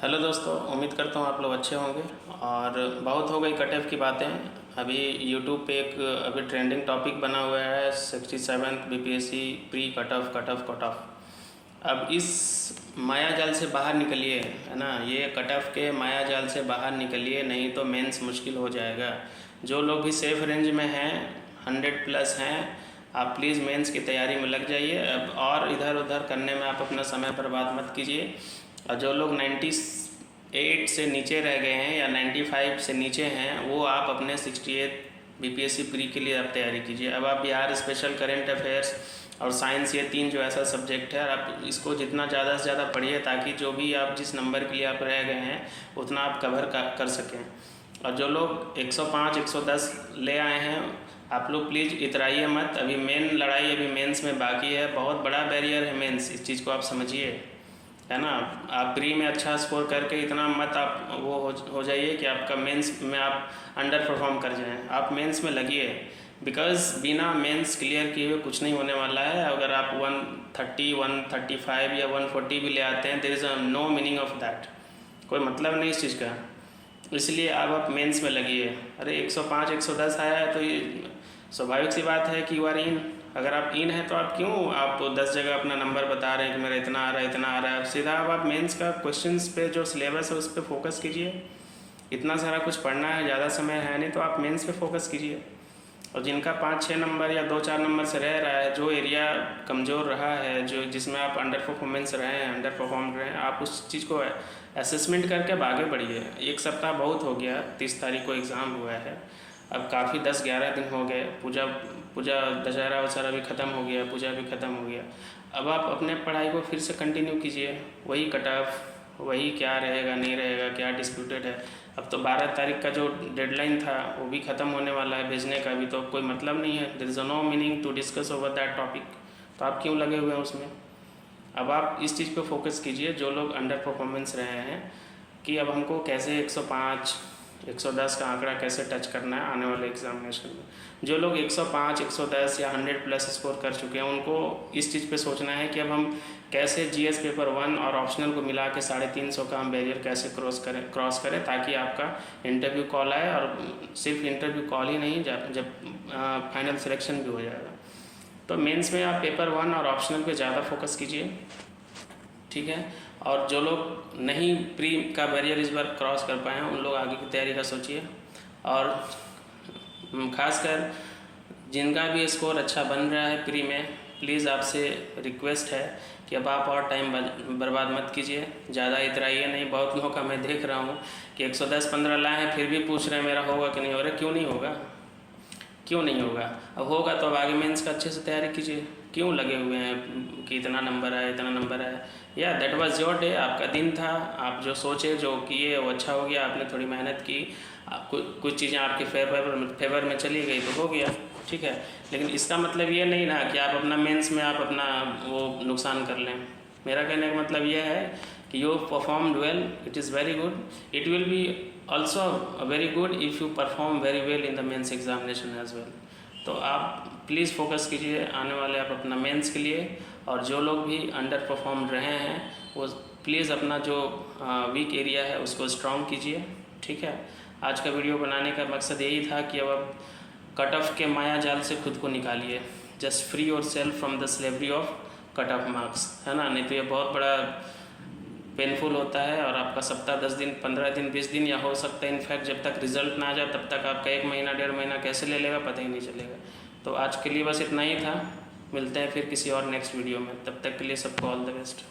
Hello दोस्तों, उम्मीद करता हूँ आप लोग अच्छे होंगे। और बहुत हो गई कट ऑफ की बातें। अभी यूट्यूब पे एक अभी ट्रेंडिंग टॉपिक बना हुआ है 67th BPSC pre cut off. अब इस माया जाल से बाहर निकलिए, है ना। ये कट ऑफ के माया जाल से बाहर निकलिए, नहीं तो मेंस मुश्किल हो जाएगा। जो लोग भी सेफ रेंज में हैं, 100 प्लस हैं, आप प्लीज़ मेंस की तैयारी में लग जाइए। अब और इधर उधर करने में आप अपना समय बर्बाद मत कीजिए। और जो लोग 98 से नीचे रह गए हैं या 95 से नीचे हैं, वो आप अपने 68 बीपीएससी प्री के लिए आप तैयारी कीजिए। अब आप बिहार स्पेशल, करेंट अफेयर्स और साइंस, ये 3 जो ऐसा सब्जेक्ट है, आप इसको जितना ज़्यादा से ज़्यादा पढ़िए, ताकि जो भी आप जिस नंबर के लिए आप रह गए हैं उतना आप कवर कर सकें। और जो लोग 105 110 ले आए हैं, आप लोग प्लीज़ इतराइए मत। अभी मेन लड़ाई अभी मेंस में बाकी है। बहुत बड़ा बैरियर है मेंस, इस चीज़ को आप समझिए, है ना। आप प्री में अच्छा स्कोर करके इतना मत आप वो हो जाइए कि आपका मेंस में आप अंडर परफॉर्म कर जाएं। आप मेंस में लगिए, बिकॉज़ बिना मेंस क्लियर किए हुए कुछ नहीं होने वाला है। अगर आप 130 135 या 140 भी ले आते हैं, there is no meaning of that, कोई मतलब नहीं इस चीज़ का। इसलिए आप मेंस में लगिए। अरे 105 110 आया है तो ये स्वाभाविक सी बात है कि यू आर इन। अगर आप इन हैं तो आप क्यों 10 जगह अपना नंबर बता रहे हैं कि मेरा इतना आ रहा है इतना आ रहा है। सीधा आप मेंस का क्वेश्चंस पे जो सिलेबस है उस पर फोकस कीजिए। इतना सारा कुछ पढ़ना है, ज़्यादा समय है नहीं, तो आप मेंस पे फोकस कीजिए। और जिनका 5-6 नंबर या 2-4 नंबर से रह रहा है, जो एरिया कमज़ोर रहा है, जो जिसमें आप अंडर परफॉर्मेंस रहे हैं, अंडर परफॉर्म रहे हैं, आप उस चीज़ को असेसमेंट करके अब आगे बढ़िए। एक सप्ताह बहुत हो गया, 30 तारीख को एग्ज़ाम हुआ है, अब काफ़ी 10-11 दिन हो गए। पूजा दशहरा वशहरा भी ख़त्म हो गया, पूजा भी ख़त्म हो गया। अब आप अपने पढ़ाई को फिर से कंटिन्यू कीजिए। वही कट ऑफ, वही क्या रहेगा नहीं रहेगा, क्या डिस्प्यूटेड है। अब तो 12 तारीख का जो डेडलाइन था वो भी ख़त्म होने वाला है भेजने का भी, तो कोई मतलब नहीं है। There is no meaning to discuss over that topic. तो आप क्यों लगे हुए हैं उसमें। अब आप इस चीज़ पे फोकस कीजिए, जो लोग अंडर परफॉर्मेंस रहे हैं, कि अब हमको कैसे 105 110 का आंकड़ा कैसे टच करना है आने वाले एग्जामिनेशन में। जो लोग 105 110 या 100 प्लस स्कोर कर चुके हैं, उनको इस चीज़ पे सोचना है कि अब हम कैसे जीएस पेपर 1 और ऑप्शनल को मिला के 350 का हम बैरियर कैसे क्रॉस करें, ताकि आपका इंटरव्यू कॉल आए। और सिर्फ इंटरव्यू कॉल ही नहीं, जब फाइनल सिलेक्शन भी हो जाएगा। तो मेंस में आप पेपर 1 और ऑप्शनल पे ज़्यादा फोकस कीजिए, ठीक है। और जो लोग नहीं प्री का बैरियर इस बार क्रॉस कर पाए हैं, उन लोग आगे की तैयारी का सोचिए। और ख़ासकर जिनका भी स्कोर अच्छा बन रहा है प्री में, प्लीज़ आपसे रिक्वेस्ट है कि अब आप और टाइम बर्बाद मत कीजिए, ज़्यादा इतराइए नहीं। बहुत लोगों का मैं देख रहा हूँ कि 110-15 लाए हैं, फिर भी पूछ रहे हैं मेरा होगा कि नहीं हो रहा। क्यों नहीं होगा, क्यों नहीं होगा। अब होगा तो अब आगे मेंस का अच्छे से तैयारी कीजिए। क्यों लगे हुए हैं कि इतना नंबर आया इतना नंबर आया। या दैट वाज योर डे, आपका दिन था, आप जो सोचे जो किए वो अच्छा हो गया। आपने थोड़ी मेहनत की, कुछ चीज़ें आपके फेवर में चली गई तो हो गया, ठीक है। लेकिन इसका मतलब ये नहीं ना कि आप अपना मेंस में आप अपना वो नुकसान कर लें। मेरा कहने का मतलब ये है कि you performed well, it is very good. It will be also very good if you perform very well in the mains examination as well। तो आप प्लीज़ फोकस कीजिए आने वाले आप अपना मेंस के लिए। और जो लोग भी अंडर परफॉर्म रहे हैं, वो प्लीज़ अपना जो वीक एरिया है उसको स्ट्रॉन्ग कीजिए, ठीक है। आज का वीडियो बनाने का मकसद यही था कि अब आप कट ऑफ के माया जाल से खुद को निकालिए। Just free your self from the slavery of cut off marks, है ना। नहीं तो ये बहुत बड़ा पेनफुल होता है, और आपका सप्ताह 10 दिन 15 दिन 20 दिन या हो सकता है इनफैक्ट जब तक रिजल्ट ना आ जाए तब तक आपका 1 महीना 1.5 महीना कैसे ले लेगा पता ही नहीं चलेगा। तो आज के लिए बस इतना ही था। मिलते हैं फिर किसी और नेक्स्ट वीडियो में, तब तक के लिए सबको ऑल द बेस्ट।